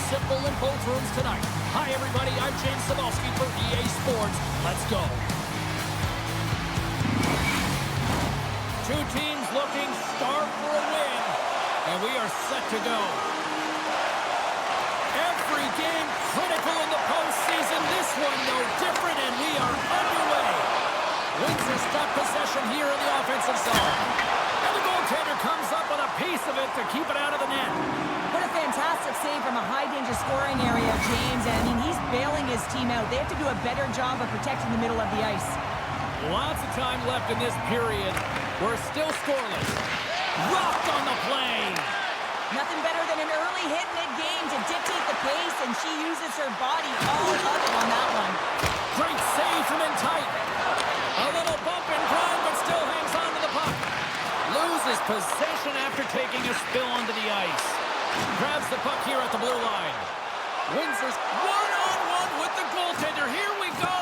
simple in both rooms tonight. Hi, everybody. I'm James Cebulski for EA Sports. Let's go. Two teams looking starved for a win, and we are set to go. Every game critical in the postseason. This one no different, and we are underway. Windsor's got possession here in the offensive zone. And the goaltender comes up with a piece of it to keep it out of the net. What a fantastic save from a high-danger scoring area, James. And I mean, he's bailing his team out. They have to do a better job of protecting the middle of the ice. Lots of time left in this period. We're still scoreless. Rocked on the play. Nothing better than an early hit mid-game to dictate the pace, and she uses her body all of it on that one. Great save from in tight. A little bump and grind, but still hangs on to the puck. Loses possession after taking a spill onto the ice. Grabs the puck here at the blue line. Windsor's one-on-one with the goaltender. Here we go.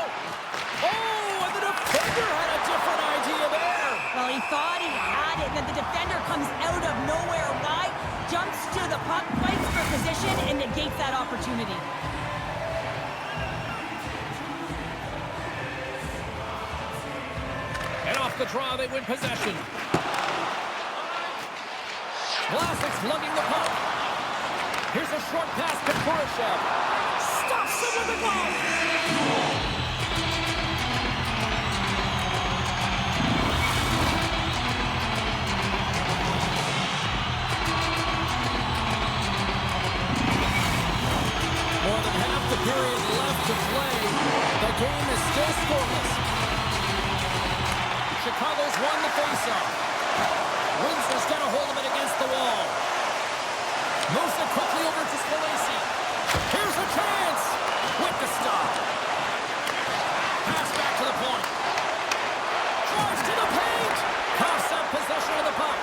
Oh, and the defender had a different idea there. Well, he thought he had it, and then the defender comes out of nowhere. Why? Jumps to the puck, fights for position, and negates that opportunity. And off the draw, they win possession. Vlasic's lugging the puck. Here's a short pass to Kurashev. Stops him with the glove. More than half the period left to play. The game is still scoreless. Chicago's won the faceoff. Windsor's got a hold of it against the wall. Moves it quickly over to Spalesi. Here's a chance. With the stop. Pass back to the point. Drives to the paint. Coughs up possession of the puck.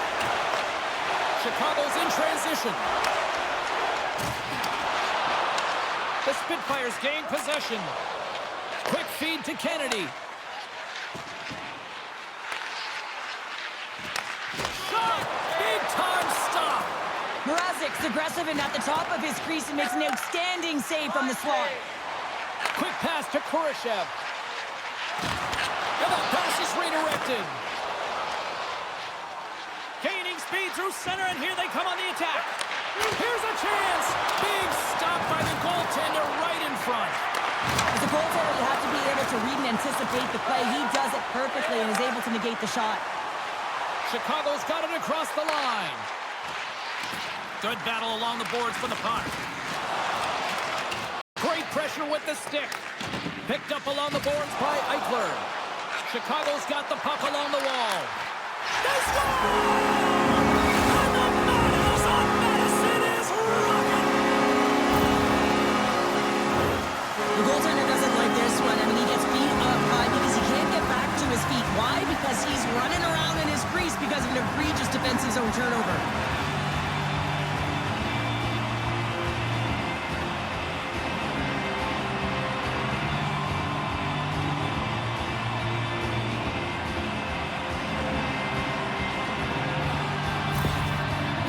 Chicago's in transition. The Spitfires gain possession. Quick feed to Kennedy. Shot! Big-time stop! Mrazek's aggressive and at the top of his crease and makes an outstanding save from the slot. Quick pass to Kurashev. And the pass is redirected. Gaining speed through center, and here they come on the attack. Here's a chance. Big stop by the goaltender right in front. As a goaltender, you have to be able to read and anticipate the play. He does it perfectly and is able to negate the shot. Chicago's got it across the line. Good battle along the boards for the puck. Great pressure with the stick. Picked up along the boards by Eichler. Chicago's got the puck along the wall. They score! The goaltender doesn't like this one. I mean, he gets beat up high because he can't get back to his feet. Why? Because he's running around in his crease because of an egregious defensive zone turnover.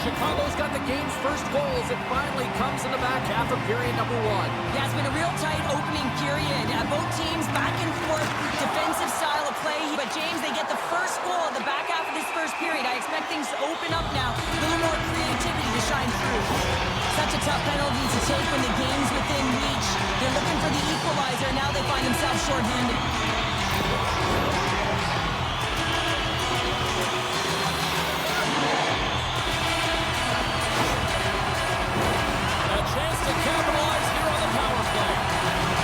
Chicago's got the game's first goal as it finally comes in the back half of period number one. Yeah, it's been a real tight opening period. Both teams back and forth, defensive style of play. But James, they get the first goal at the back half of this first period. I expect things to open up now. A little more creativity to shine through. Such a tough penalty to take when the game's within reach. They're looking for the equalizer. Now they find themselves shorthanded. Chance to capitalize here on the power play.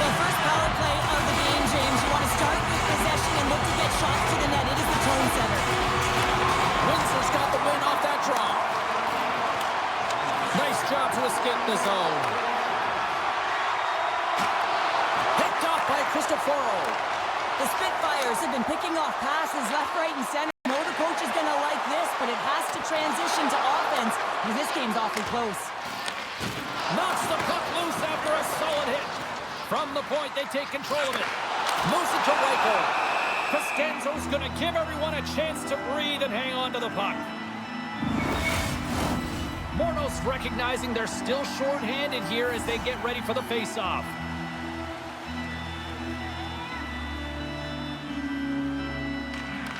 The first power play of the game, James. You want to start with possession and look to get shots to the net. It is the tone setter. Windsor's got the win off that draw. Nice job to escape the zone. Picked off by Cristoforo. The Spitfires have been picking off passes left, right, and center. I know the coach is going to like this, but it has to transition to offense because this game's awfully close. Knocks the puck loose after a solid hit. From the point, they take control of it. Moves it to Reichel. Costanzo's going to give everyone a chance to breathe and hang on to the puck. Hornos recognizing they're still short-handed here as they get ready for the face-off.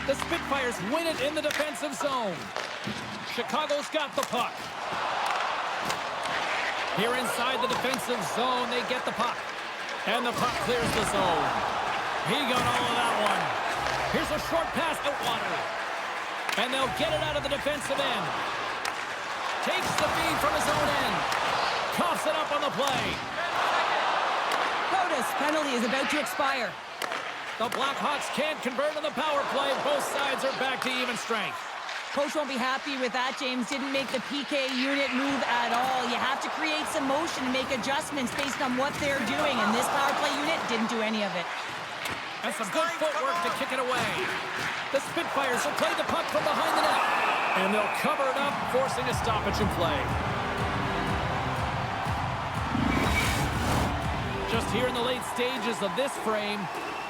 The Spitfires win it in the defensive zone. Chicago's got the puck. Here inside the defensive zone, they get the puck. And the puck clears the zone. He got all of that one. Here's a short pass to Water. And they'll get it out of the defensive end. Takes the feed from his own end. Coughs it up on the play. Protus penalty is about to expire. The Blackhawks can't convert on the power play. Both sides are back to even strength. Coach won't be happy with that. James didn't make the PK unit move at all. You have to create some motion and make adjustments based on what they're doing, and this power play unit didn't do any of it. And some good footwork to kick it away. The Spitfires will play the puck from behind the net. And they'll cover it up, forcing a stoppage in play. Just here in the late stages of this frame,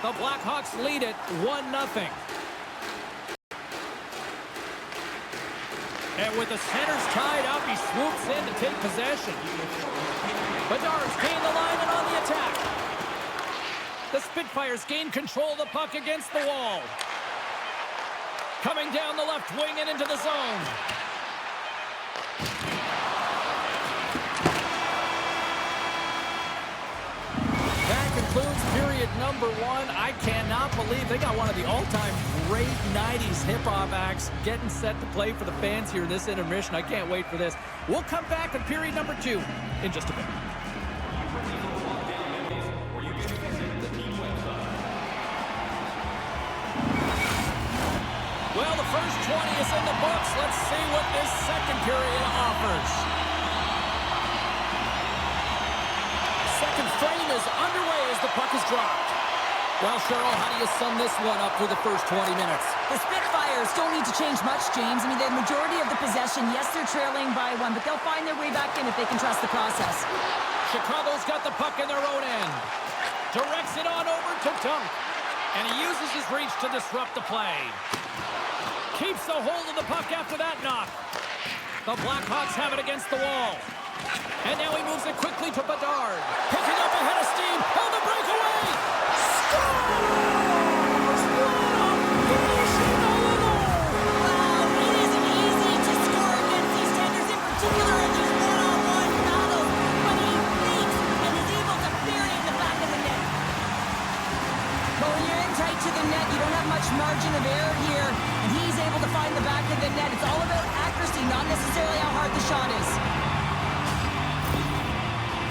the Blackhawks lead it 1-0. And with the centers tied up, he swoops in to take possession. Bedard's gained the line and on the attack. The Spitfires gain control of the puck against the wall. Coming down the left wing and into the zone. That concludes period number 1. I cannot believe they got one of the all-time great 90s hip-hop acts getting set to play for the fans here in this intermission. I can't wait for this. We'll come back in period number 2 in just a bit. Well, the first 20 is in the books. Let's see what this second period offers. Second frame is underway as the puck is dropped. Well, Cheryl, how do you sum this one up for the first 20 minutes? The Spitfires don't need to change much, James. I mean, the majority of the possession, yes, they're trailing by 1, but they'll find their way back in if they can trust the process. Chicago's got the puck in their own end. Directs it on over to Dunk. And he uses his reach to disrupt the play. Keeps a hold of the puck after that knock. The Blackhawks have it against the wall. And now he moves it quickly to Bedard. Picking up ahead of steam on the breakaway. Scores! Finishing all alone. Wow, it isn't easy to score against these tenders, in particular in these one-on-one battles. But he fakes and is able to bury it in the back of the net. But when you're in tight to the net, you don't have much margin of error here. And he's able to find the back of the net. It's all about accuracy, not necessarily how hard the shot is.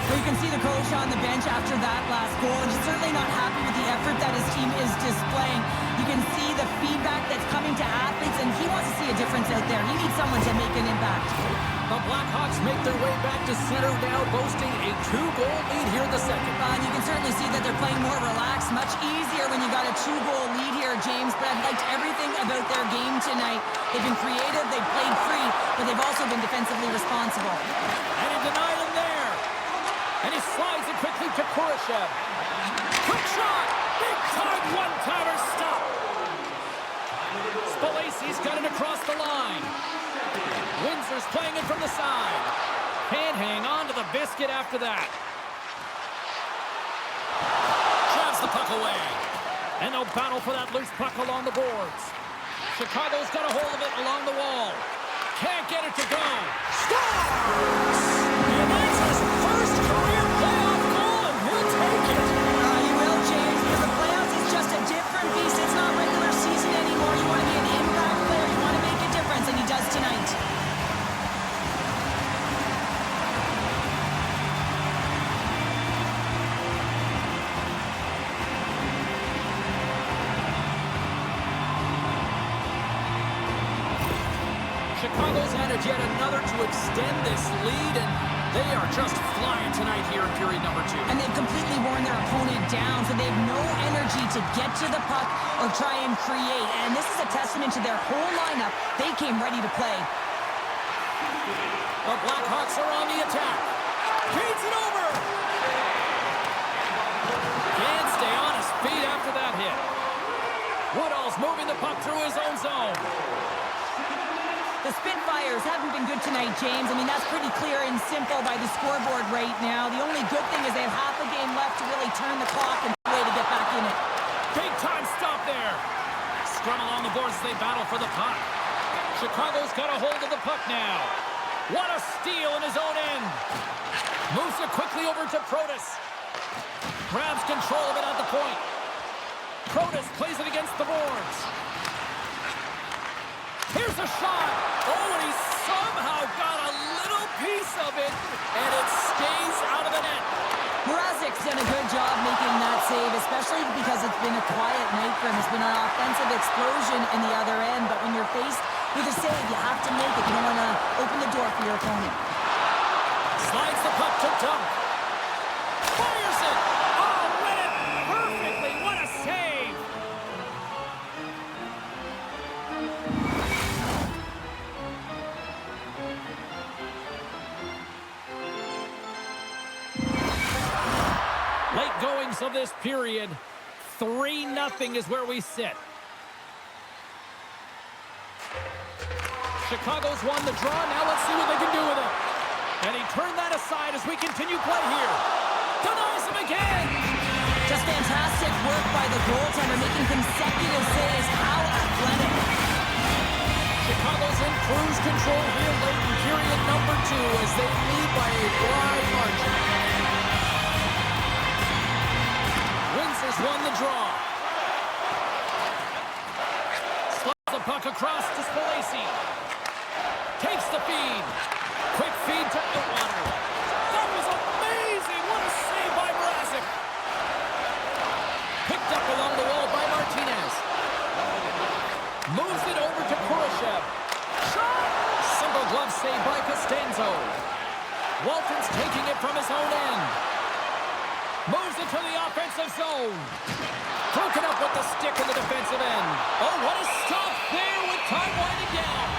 So you can see the coach on the bench after that last goal, and he's certainly not happy with the effort that his team is displaying. You can see the feedback that's coming to athletes, and he wants to see a difference out there. He needs someone to make an impact. The Blackhawks make their way back to center now, boasting a 2-goal lead here in the second. And you can certainly see that they're playing more relaxed, much easier when you got a 2-goal lead here, James. But I've liked everything about their game tonight. They've been creative, they've played free, but they've also been defensively responsible. And he denied him there. And he slides it quickly to Kurashev. Quick shot! Big time one-timer stop! Spalacy's got it across the line. Windsor's playing it from the side. Can't hang on to the biscuit after that. Drives the puck away. And they'll battle for that loose puck along the boards. Chicago's got a hold of it along the wall. Can't get it to go. Scores! And that's his first career playoff goal, and he'll take it. You will, James, because the playoffs is just a different beast. It's not regular season anymore. You want to be an impact player. You want to make a difference, and he does tonight. Chicago's added yet another to extend this lead, and they are just flying tonight here in period number 2. And they've completely worn their opponent down, so they have no energy to get to the puck or try and create. And this is a testament to their whole lineup. They came ready to play. The Blackhawks are on the attack. Feeds it over. Can't stay on his feet after that hit. Woodall's moving the puck through his own zone. The the Spitfires haven't been good tonight, James. I mean, that's pretty clear and simple by the scoreboard right now. The only good thing is they have half a game left to really turn the clock and way to get back in it. Big time stop there. Scrum along the boards as they battle for the puck. Chicago's got a hold of the puck now. What a steal in his own end. Moves it quickly over to Protas. Grabs control of it at the point. Protas plays it against the boards. Here's a shot. Oh, and he somehow got a little piece of it, and it stays out of the net. Mrazek's done a good job making that save, especially because it's been a quiet night for him. It's been an offensive explosion in the other end, but when you're faced with a save, you have to make it. You don't want to open the door for your opponent. Slides the puck to Dunk. Fires it. Oh, read it perfectly. What a save. Late goings of this period. 3-0 is where we sit. Chicago's won the draw. Now let's see what they can do with it. And he turned that aside as we continue play here. Denies him again. Just fantastic work by the goaltender, making consecutive saves. How athletic. Chicago's in cruise control here late in period number 2 as they lead by a wide margin. Windsor's won the draw. Slides the puck across to Spalesi. Takes the feed. Quick feed to Outwater. That was amazing. What a save by Mrazek. Picked up along the wall by Martinez. Moves it over to Kurashev. Shot! Simple glove save by Costanzo. Walton's taking it from his own end. Moves it to the offensive zone. Broken up with the stick in the defensive end. Oh, what a stop there with time winding down.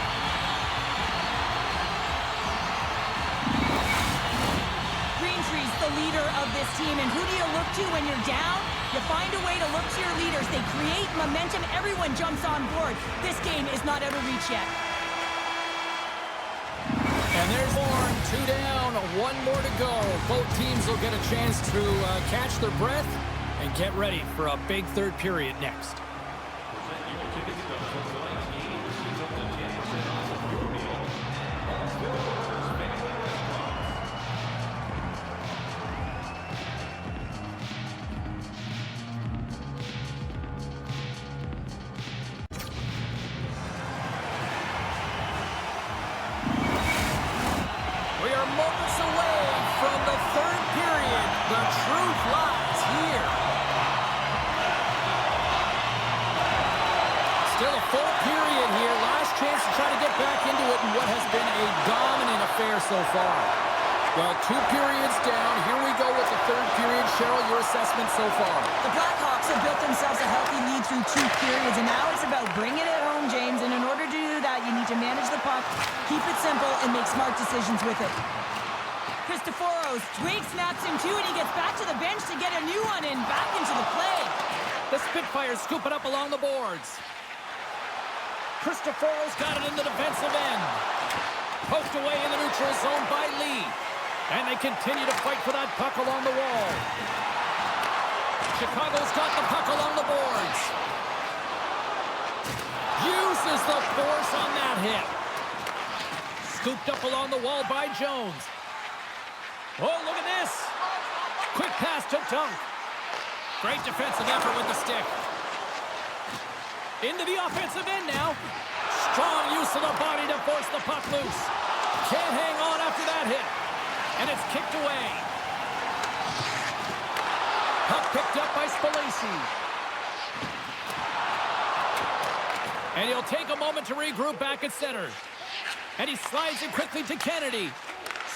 Greentree's the leader of this team, and who do you look to when you're down? You find a way to look to your leaders. They create momentum. Everyone jumps on board. This game is not out of reach yet. And there's Bourne, 2 down, 1 more to go. Both teams will get a chance to catch their breath and get ready for a big third period next. Moments away from the third period. The truth lies here. Still a full period here. Last chance to try to get back into it in what has been a dominant affair so far. Well, 2 periods down. Here we go with the third period. Cheryl, your assessment so far? The Blackhawks have built themselves a healthy lead through 2 periods, and now it's about bringing it home, James. And in order to do that, you need to manage the puck, keep it simple, and make smart decisions with it. Christopoulos, Drake snaps him too, and he gets back to the bench to get a new one and back into the play. The Spitfires scoop it up along the boards. Christopoulos got it in the defensive end. Poked away in the neutral zone by Lee. And they continue to fight for that puck along the wall. Chicago's got the puck along the boards. Uses the force on that hit. Scooped up along the wall by Jones. Oh, look at this. Quick pass to Dunk. Great defensive effort with the stick. Into the offensive end now. Strong use of the body to force the puck loose. Can't hang on after that hit. And it's kicked away. Puck picked up by Spalesi. And he'll take a moment to regroup back at center. And he slides it quickly to Kennedy.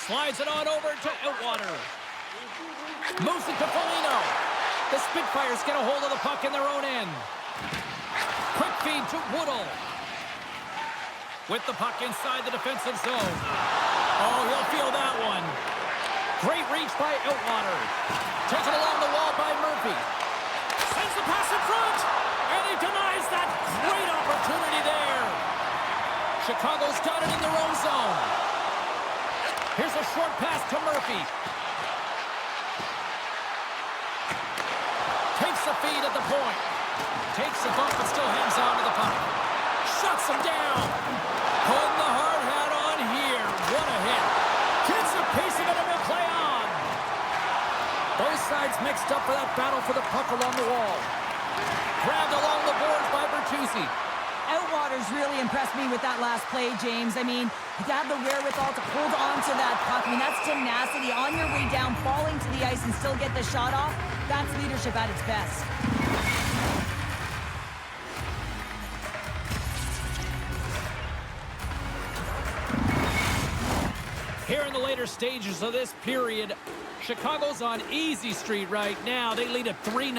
Slides it on over to Outwater. Moves it to Foligno. The Spitfires get a hold of the puck in their own end. Quick feed to Woodall. With the puck inside the defensive zone. Oh, he'll feel that one. Great reach by Outwater. Taken along the wall by Murphy. Sends the pass in front. And he denies that great opportunity there. Chicago's got it in their own zone. Here's a short pass to Murphy. Takes the feed at the point. Takes a bump but still hangs on to the puck. Shuts him down. Putting the hard hat on here. What a hit. Gets a piece of it and will play on. Both sides mixed up for that battle for the puck along the wall. Grabbed along the boards by Bertuzzi. Outwaters really impressed me with that last play, James. I mean, to have the wherewithal to hold on to that puck. I mean, that's tenacity on your way down, falling to the ice and still get the shot off. That's leadership at its best. Here in the later stages of this period, Chicago's on easy street right now. They lead at 3-0.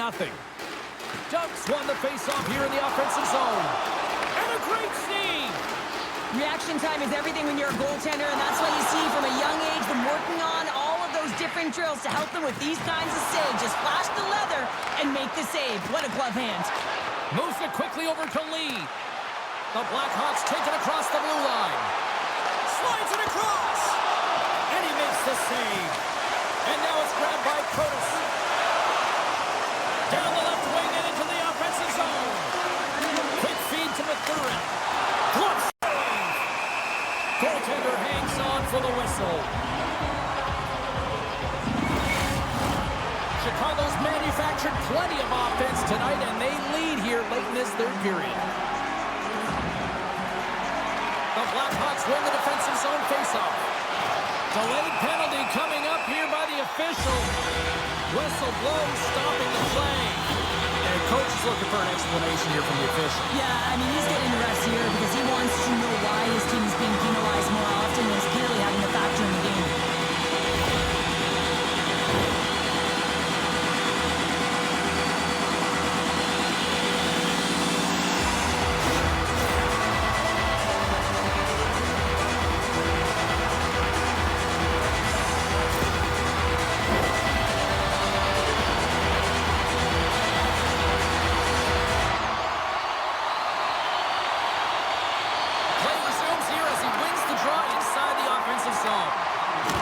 Ducks won the faceoff here in the offensive zone. And a great save! Reaction time is everything when you're a goaltender, and that's why you see from a young age them working on all of those different drills to help them with these kinds of saves. Just flash the leather and make the save. What a glove hand. Moves it quickly over to Lee. The Blackhawks take it across the blue line. Slides it across! And he makes the save. And now it's grabbed by Curtis. Down the left wing and into the offensive zone. Quick feed to Mathurin. Glove save. Goaltender hangs on for the whistle. Chicago's manufactured plenty of offense tonight, and they lead here late in this third period. The Blackhawks win the defensive zone faceoff. Delayed penalty coming up here by the official. Whistle blows, stopping the play. And coach is looking for an explanation here from the official. Yeah, I mean, he's getting the rest here because he wants to know why his team is being penalized more often and is clearly having a factor in the game.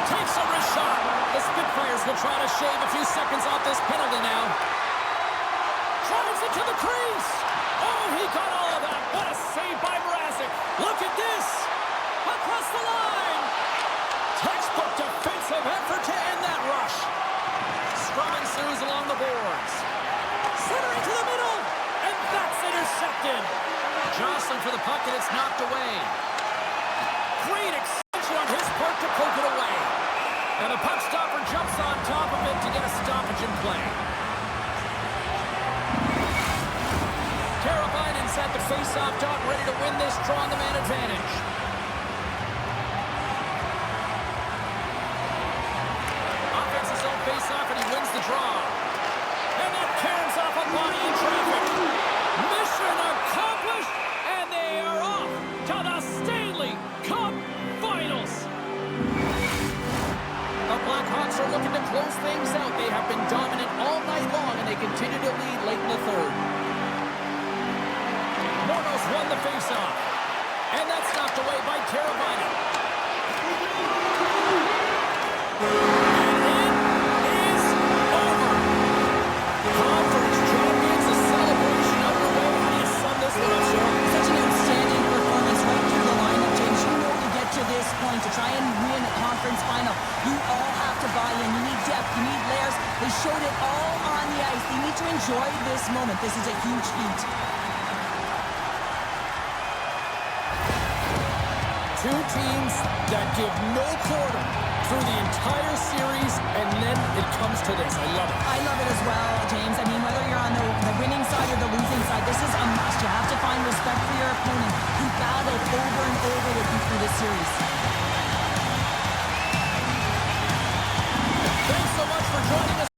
Takes a wrist shot. The Spitfires will try to shave a few seconds off this penalty now. Drives it to the crease. Oh, he got all of that. What a save by Mrazek. Look at this. Across the line. Textbook defensive effort to end that rush. Scrum ensues along the boards. Centering to the middle. And that's intercepted. Jostling for the puck, and it's knocked away. Great extension on his part to poke it away. And the puck stopper jumps on top of it to get a stoppage in play. Teravainen's at the face-off dot, ready to win this draw on the man advantage. Offensive zone face-off, and he wins the draw. And that carries off a body in traffic. Mission accomplished, and they are off to the Stanley Cup Finals. The Blackhawks are looking to close things out. They have been dominant all night long, and they continue to lead late in the third. Mornos won the faceoff, and that's knocked away by Teravainen. And it is over. Conference champions, the celebration underway. How do you sum this one up, Cheryl? Such an outstanding performance right through the lineup, James. You know to get to this point, to try and win a conference final, you all have to buy in. You need depth. You need layers. They showed it all on the ice. They need to enjoy this moment. This is a huge feat. Two teams that give no quarter through the entire series, and then it comes to this. I love it. I love it as well, James. I mean, whether you're on the winning side or the losing side, this is a must. You have to find respect for your opponent who battled over and over with you through this series. Thanks so much for joining us.